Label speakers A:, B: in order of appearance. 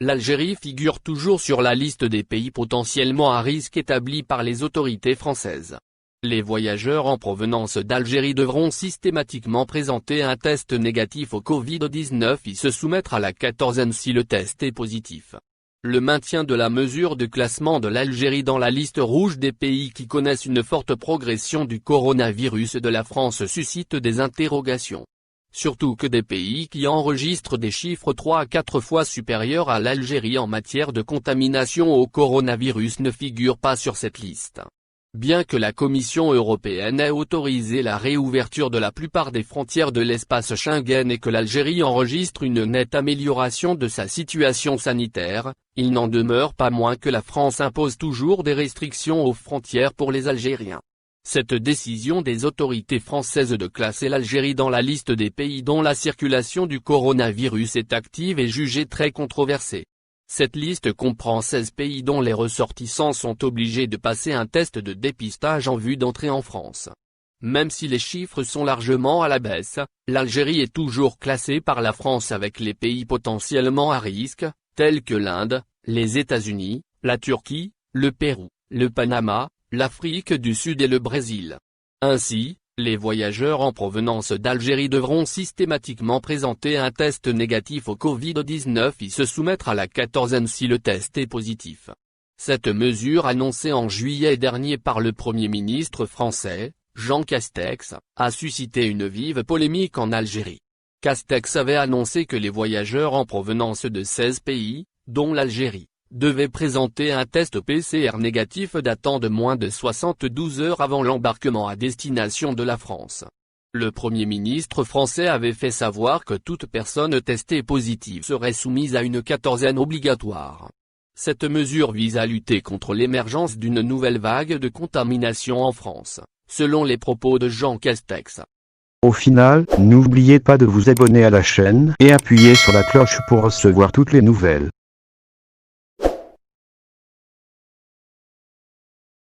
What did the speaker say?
A: l'Algérie figure toujours sur la liste des pays potentiellement à risque établie par les autorités françaises. Les voyageurs en provenance d'Algérie devront systématiquement présenter un test négatif au Covid-19 et se soumettre à la quatorzaine si le test est positif. Le maintien de la mesure de classement de l'Algérie dans la liste rouge des pays qui connaissent une forte progression du coronavirus de la France suscite des interrogations. Surtout que des pays qui enregistrent des chiffres 3 à 4 fois supérieurs à l'Algérie en matière de contamination au coronavirus ne figurent pas sur cette liste. Bien que la Commission européenne ait autorisé la réouverture de la plupart des frontières de l'espace Schengen et que l'Algérie enregistre une nette amélioration de sa situation sanitaire, il n'en demeure pas moins que la France impose toujours des restrictions aux frontières pour les Algériens. Cette décision des autorités françaises de classer l'Algérie dans la liste des pays dont la circulation du coronavirus est active est jugée très controversée. Cette liste comprend 16 pays dont les ressortissants sont obligés de passer un test de dépistage en vue d'entrer en France. Même si les chiffres sont largement à la baisse, l'Algérie est toujours classée par la France avec les pays potentiellement à risque, tels que l'Inde, les États-Unis, la Turquie, le Pérou, le Panama, l'Afrique du Sud et le Brésil. Ainsi, les voyageurs en provenance d'Algérie devront systématiquement présenter un test négatif au Covid-19 et se soumettre à la quatorzaine si le test est positif. Cette mesure annoncée en juillet dernier par le Premier ministre français, Jean Castex, a suscité une vive polémique en Algérie. Castex avait annoncé que les voyageurs en provenance de 16 pays, dont l'Algérie, devaient présenter un test PCR négatif datant de moins de 72 heures avant l'embarquement à destination de la France. Le Premier ministre français avait fait savoir que toute personne testée positive serait soumise à une quatorzaine obligatoire. Cette mesure vise à lutter contre l'émergence d'une nouvelle vague de contamination en France, selon les propos de Jean Castex.
B: Au final, n'oubliez pas de vous abonner à la chaîne et appuyer sur la cloche pour recevoir toutes les nouvelles.